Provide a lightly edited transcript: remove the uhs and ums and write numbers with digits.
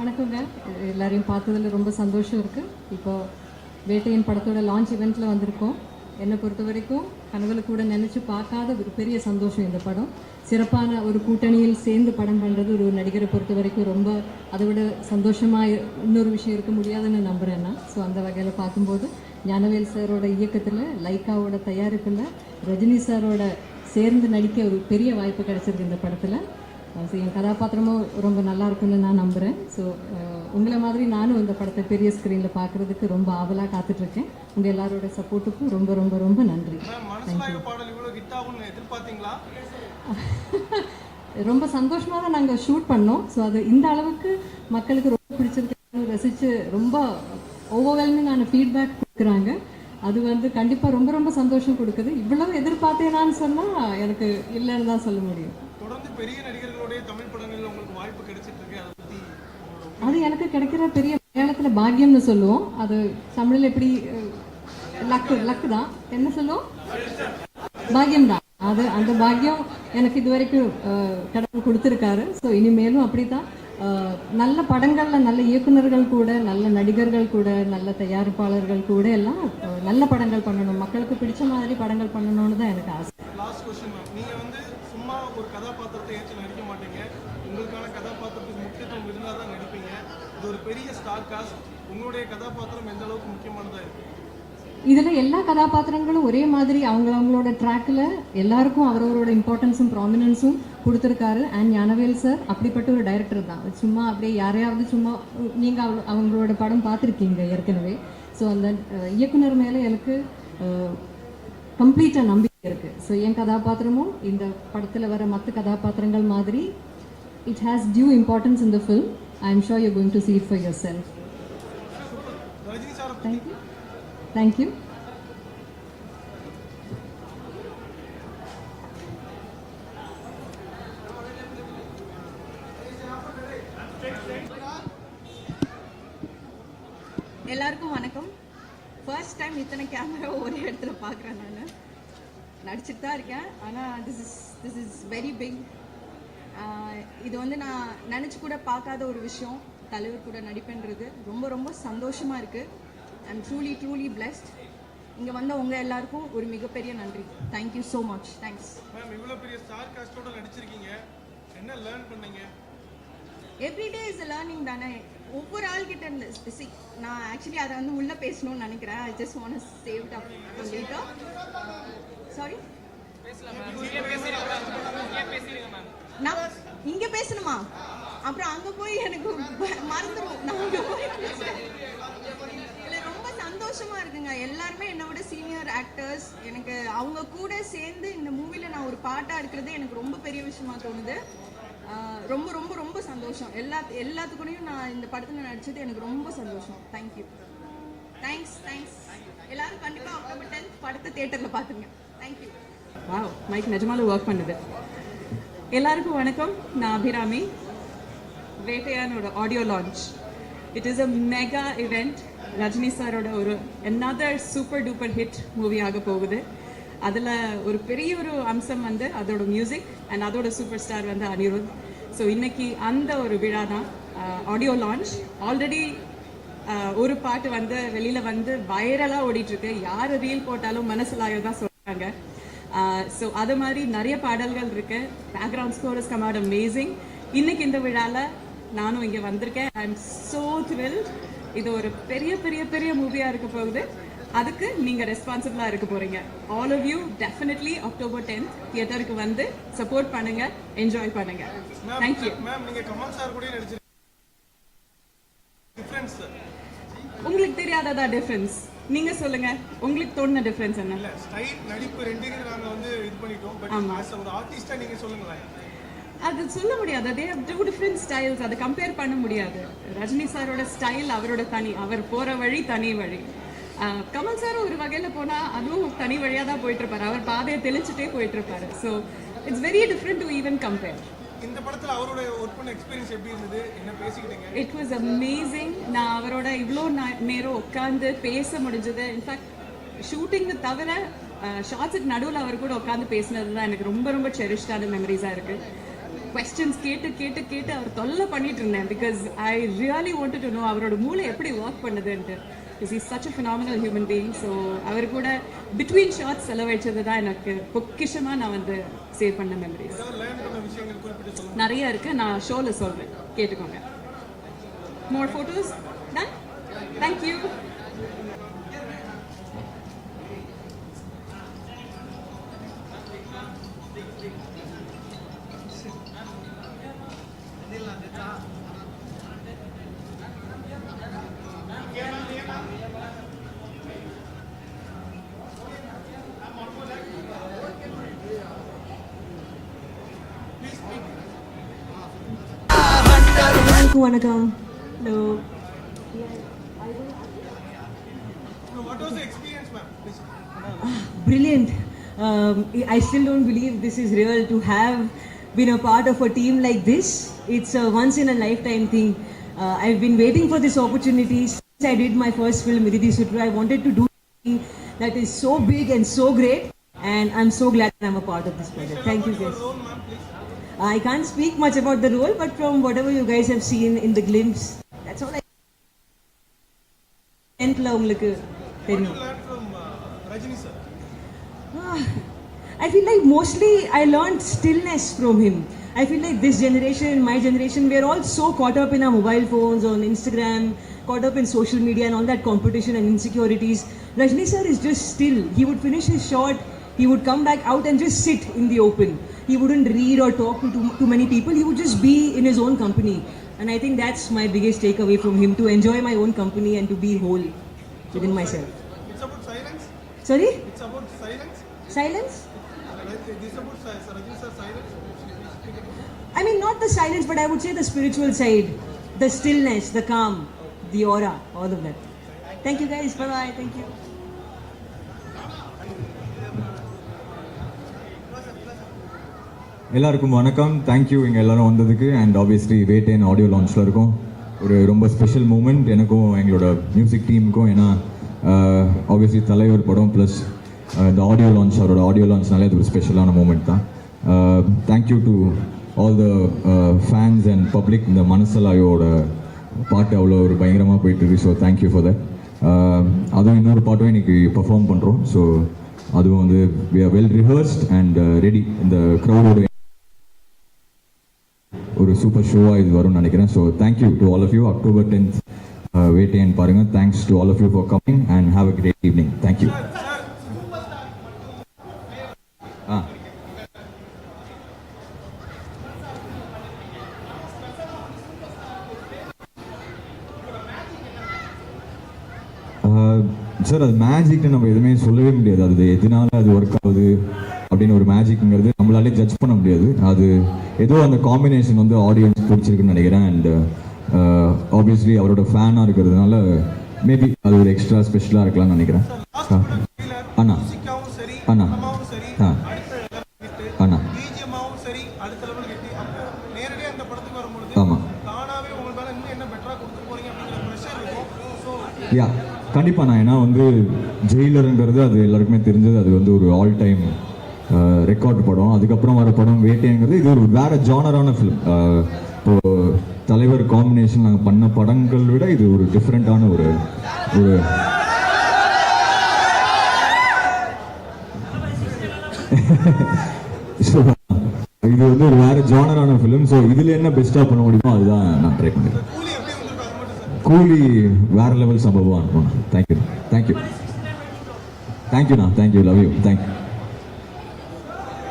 வணக்கங்க. எல்லாரையும் பார்த்ததில் ரொம்ப சந்தோஷம் இருக்குது. இப்போ வேட்டையின் படத்தோட லான்ச் இவெண்ட்டில் வந்திருக்கோம். என்னை பொறுத்த வரைக்கும் கனவுல கூட நினச்சி பார்க்காத ஒரு பெரிய சந்தோஷம் இந்த படம். சிறப்பான ஒரு கூட்டணியில் சேர்ந்து படம் பண்ணுறது ஒரு நடிகரை பொறுத்த வரைக்கும் ரொம்ப அதை விட சந்தோஷமாக இன்னொரு விஷயம் இருக்க முடியாதுன்னு நம்புகிறேன் நான். ஸோ அந்த வகையில் பார்க்கும்போது ஞானவேல் சாரோட இயக்கத்தில், லைக்காவோட தயாரிப்பில், ரஜினி சாரோட சேர்ந்து நடிக்க ஒரு பெரிய வாய்ப்பு கிடைச்சிருக்கு இந்த படத்தில். ஸோ என் கதாபாத்திரமும் ரொம்ப நல்லா இருக்குன்னு நான் நம்புகிறேன். ஸோ உங்களை மாதிரி நானும் இந்த படத்தை பெரிய ஸ்க்ரீனில் பார்க்குறதுக்கு ரொம்ப ஆவலாக காத்துட்ருக்கேன். உங்கள் எல்லாரோட சப்போர்ட்டுக்கும் ரொம்ப ரொம்ப ரொம்ப நன்றி. ரொம்ப சந்தோஷமாக தான் நாங்கள் ஷூட் பண்ணோம். ஸோ அது இந்த அளவுக்கு மக்களுக்கு ரொம்ப பிடிச்சிருக்கு, ரசித்து ரொம்ப ஓவர்வெல்மிங்கான ஃபீட்பேக் கொடுக்குறாங்க. அது கண்டிப்பாக ரொம்ப ரொம்ப சந்தோஷம் கொடுக்குது. இவ்வளவு எதிர்பார்த்தேனான்னு சொன்னால் எனக்கு இல்லைன்னு தான் சொல்ல முடியும். தொடர்ந்து பெரிய நடிகர்களுடைய தமிழ் படங்களில் உங்களுக்கு வாய்ப்பு கிடைச்சிட்டு இருக்கு. அதை பற்றி அது எனக்கு கிடைக்கிற பெரிய மலையாளத்தில் பாக்கியம்னு சொல்லுவோம். அது தமிழில் எப்படி லக்கு தான் என்ன சொல்லுவோம், பாக்கியம் தான். அது அந்த பாக்கியம் எனக்கு இது வரைக்கும் கடவுள் கொடுத்துருக்காரு. ஸோ இனிமேலும் அப்படி தான் நல்ல படங்களில் நல்ல இயக்குநர்கள் கூட, நல்ல நடிகர்கள் கூட, நல்ல தயாரிப்பாளர்கள் கூட எல்லாம் நல்ல படங்கள் பண்ணணும், மக்களுக்கு பிடிச்ச மாதிரி படங்கள் பண்ணணும்னு தான் எனக்கு ஆசை. லாஸ்ட் क्वेश्चन மேம், நீங்கள் சும்மா ஒரு கதாபாத்திரத்தை ஏற்று நடிக்க மாட்டீங்க. உங்களுக்கான கதாபாத்திரத்துக்கு முக்கியத்துவம் இருந்தால் தான் நடிப்பீங்க. இது ஒரு பெரிய ஸ்டார் காஸ்ட். உங்களுடைய கதாபாத்திரம் எந்த அளவுக்கு முக்கியமானதாக இருக்குது? இதில் எல்லா கதாபாத்திரங்களும் ஒரே மாதிரி அவங்களோட ட்ராக்கில் எல்லாருக்கும் அவரவரோட இம்பார்ட்டன்ஸும் ப்ராமினன்ஸும் கொடுத்துருக்காரு. அண்ட் ஞானவேல் சார் அப்படிப்பட்ட ஒரு டைரக்டர் தான். சும்மா அப்படியே யாரையாவது சும்மா நீங்கள் அவங்களோட படம் பார்த்துருக்கீங்க ஏற்கனவே. ஸோ அந்த இயக்குனர் மேலே எனக்கு கம்ப்ளீட்டாக நம்பிக்கை இருக்குது. ஸோ என் கதாபாத்திரமும் இந்த படத்தில் வர மற்ற கதாபாத்திரங்கள் மாதிரி it has due importance in the film. I am sure you going to see it for yourself. Thank you. Thank you. எல்லாருக்கும் வணக்கம். ஃபர்ஸ்ட் டைம் இத்தனை கேமரா ஒரே இடத்துல பார்க்குறேன். நான் நடிச்சுட்டு தான் இருக்கேன், ஆனால் திஸ் இஸ் வெரி பிக். இது நான் நினச்சி கூட பார்க்காத ஒரு விஷயம். தலைவர் கூட நடிப்புன்றது ரொம்ப ரொம்ப சந்தோஷமாக இருக்குது. I'm truly blessed. இங்கே வந்த உங்கள் எல்லாருக்கும் ஒரு மிகப்பெரிய நன்றி. Thank you so much. Thanks ma'am. இவ்வளோ பெரிய ஸ்டார் காஸ்டோட நடிச்சிருக்கீங்க, என்ன லேர்ன் பண்ணீங்க? எவ்ரிடே இஸ் லேர்னிங் தானே. ஒவ்வொரு ஆள்கிட்ட இருந்து நான் ஆக்சுவலி அதை உள்ளே பேசணும்னு நினைக்கிறேன். I just want to save it up later. Sorry, நான் இங்கே பேசணுமா? அப்புறம் அங்கே போய் எனக்கு மறந்துடும். நான் அங்கே போய் ரொம்ப சந்தோஷமா இருக்குங்க. எல்லாருமே என்னை விட சீனியர் ஆக்டர்ஸ். எனக்கு அவங்க கூட சேர்ந்து இந்த மூவியில் நான் ஒரு பாட்டாக இருக்கிறது எனக்கு ரொம்ப பெரிய விஷயமா தோணுது. ரொம்ப ரொம்ப ரொம்ப சந்தோஷம். எல்லாத்துக்கூடையும் நான் இந்த படத்தில் நடிச்சது எனக்கு ரொம்ப சந்தோஷம். தேங்க்யூ. தேங்க்ஸ். எல்லாரும் கண்டிப்பாக அக்டோபர் 10 படத்தை தியேட்டரில் பார்த்துங்க. தேங்க்யூ. வாவ், மைக் நிஜமாலும் ஒர்க் பண்ணுது. எல்லாருக்கும் வணக்கம். நான் அபிராமி. வேட்டையானோட audio launch. It is a mega event. Rajini சாரோட ஒரு another super duper hit movie ஆக போகுது. அதில் ஒரு பெரிய ஒரு அம்சம் அதோட மியூசிக் அண்ட் அதோட சூப்பர் ஸ்டார் அனிருத். ஸோ இன்னைக்கு அந்த ஒரு விழா தான் ஆடியோ லான்ச். ஆல்ரெடி ஒரு பாட்டு வெளியில் வைரலாக ஓடிட்டுருக்கு. யார் ரீல் போட்டாலும் மனசிலாயோ தான் சொல்கிறாங்க. ஸோ அது மாதிரி நிறைய பாடல்கள் இருக்கு. Background score is come out amazing. இன்னைக்கு இந்த விழாவில் நானும் இங்கே வந்திருக்கேன். I am so thrilled. இது ஒரு பெரிய பெரிய பெரிய மூவியாக இருக்க போகுது. அதுக்கு நீங்கள் ரெஸ்பான்சிபிளாக இருக்க போகிறீங்க. All of you definitely October 10 தியேட்டருக்கு சப்போர்ட் பண்ணுங்க, என்ஜாய் பண்ணுங்க. தேங்க்யூ. உங்களுக்கு தெரியாததா டிஃபரன்ஸ்? நீங்க சொல்லுங்க, உங்களுக்கு தோணுன டிஃபரன்ஸ் என்ன? ஸ்டைல், நடிப்பு ரெண்டையும் நாங்க இது பண்ணிட்டோம். பட் as ஒரு ஆர்டிஸ்டா நீங்க சொல்லுங்களேன். அது சொல்ல முடியாது. They have two different styles. அதை கம்பேர் பண்ண முடியாது. ரஜினி சாரோட ஸ்டைல் அவரோட தனி, அவர் போகிற வழி தனி வழி. கமல் சாரும் ஒரு வகையில் போனால் அதுவும் தனி வழியாக தான் போயிட்டுருப்பார். அவர் பாதையை தெளிச்சுட்டே போயிட்டுருப்பாரு. So it's very different to even compare. இந்த படத்தில் அவரோட ஒர்க் பண்ண எக்ஸ்பீரியன்ஸ் எப்படி இருந்தது? என்ன பேசிக்கிட்டீங்க? It was amazing. நான் அவரோட இவ்வளோ நேரம் உட்காந்து பேச முடிஞ்சது. இன்ஃபேக்ட் ஷூட்டிங்கு தவிர ஷார்ட்ஸுக்கு நடுவில் அவர் கூட உட்காந்து பேசினது தான் எனக்கு ரொம்ப ரொம்ப செரிஷ்டான மெமரிஸாக இருக்குது. கொஸ்டின்ஸ் கேட்டு கேட்டு கேட்டு அவர் தொல்லை பண்ணிட்டு இருந்தேன் because I really wanted to know அவரோட மூளை எப்படி ஒர்க் பண்ணுதுன்ட்டு is is such a phenomenal human being. So அவர் கூட பிட்வீன் ஷார்ட்ஸ் செலவழிச்சது தான் எனக்கு பொக்கிஷமாக நான் வந்து சேவ் பண்ண மெமரிஸ். நிறைய இருக்குது, நான் ஷோவில் சொல்கிறேன், கேட்டுக்கோங்க. மோர் ஃபோட்டோஸ் டன். தேங்க்யூ. வணக்கம். Hello. What was the experience, ma'am? Please. Brilliant. I still don't believe this is real to have been a part of a team like this. It's a once in a lifetime thing. I've been waiting for this opportunity since I did my first film, Iditi Sutru. I wanted to do something that is so big and so great, and I'm so glad I'm a part of this project. Thank you guys. Role, ma'am, please. I can't speak much about the role, but from whatever you guys have seen in the glimpse, that's all I உங்களுக்கு தெரியும். Learn from Rajini sir. I feel like mostly I learned stillness from him. I feel like this generation, my generation, we are all so caught up in our mobile phones, on Instagram, caught up in social media and all that competition and insecurities. Rajni sir is just still. He would finish his shot, he would come back out and just sit in the open. He wouldn't read or talk to too many people. He would just be in his own company. And I think that's my biggest takeaway from him, to enjoy my own company and to be whole within myself. It's about silence. Sorry? It's about silence. Silence? This is about Rajini sir silence. I mean, not the silence, but I would say the spiritual side, the stillness, the calm, the aura, all of that. Thank you guys. Bye-bye. Thank you. எல்லாருக்கும் வணக்கம். Thank you இங்கே எல்லோரும் வந்ததுக்கு. And obviously வேட்டேன் audio லான்ச்சில் இருக்கும். ஒரு ரொம்ப special moment எனக்கும் எங்களோட மியூசிக் டீமுக்கும். ஏன்னா ஆப்வியஸ்லி தலைவர் படம் ப்ளஸ் இந்த ஆடியோ லான்ச், அவரோட ஆடியோ லான்ச்னாலே அது ஒரு ஸ்பெஷலான மூமெண்ட் தான். Thank you to all the fans and public. இந்த மனசலாயோட பாட்டு அவ்வளோ ஒரு பயங்கரமாக போயிட்டுருக்கு. So thank you for that. அதுவும் இன்னொரு பாட்டும் இன்றைக்கி பர்ஃபார்ம் பண்ணுறோம். ஸோ அதுவும் வந்து we are well rehearsed and ready. இந்த க்ரௌடோட ஒரு சூப்பர் ஷோவாக இது வரும்னு நினைக்கிறேன். So thank you to all of you. October 10th Vettaiyan பாருங்கள். Thanks to all of you for coming and have a great evening. Thank you. Sir, அது மேஜிக்னு நம்ம எதுவுமே சொல்லவே முடியாது. அது எதனால அது ஒர்க் ஆகுது அப்படின்னு ஒரு மேஜிக்ங்கிறது நம்மளாலே ஜட்ஜ் பண்ண முடியாது. அது ஏதோ அந்த காம்பினேஷன் வந்து ஆடியன்ஸ் பிடிச்சிருக்குன்னு நினைக்கிறேன். அண்ட் ஆப்வியஸ்லி அவரோட ஃபேனாக இருக்கிறதுனால மேபி அது ஒரு எக்ஸ்ட்ரா ஸ்பெஷலாக இருக்கலாம்னு நினைக்கிறேன். அண்ணா அண்ணா ஆ அண்ணா ஆமாம். யா கண்டிப்பாக நான் ஏன்னா வந்து ஜெயிலருங்கிறது அது எல்லாருக்குமே தெரிஞ்சது. அது வந்து ஒரு ஆல் டைம் ரெக்கார்டு படம். அதுக்கப்புறம் வர படம் வேட்டைங்கிறது இது ஒரு வேற ஜானரான ஃபிலிம். இப்போது தலைவர் காம்பினேஷன் நாங்கள் பண்ண படங்கள் விட இது ஒரு டிஃப்ரெண்ட்டான ஒரு ஒரு இது வந்து ஒரு வேற ஜானரான ஃபிலிம். ஸோ இதில் என்ன பெஸ்ட்டாக பண்ண முடியுமோ அதுதான் நான் ட்ரை பண்ணிடுறேன். கூலி வேற லெவல் சம்பவம் அனுப்பணும். தேங்க்யூ தேங்க்யூ தேங்க்யூண்ணா. தேங்க்யூ. Love you. தேங்க்யூ.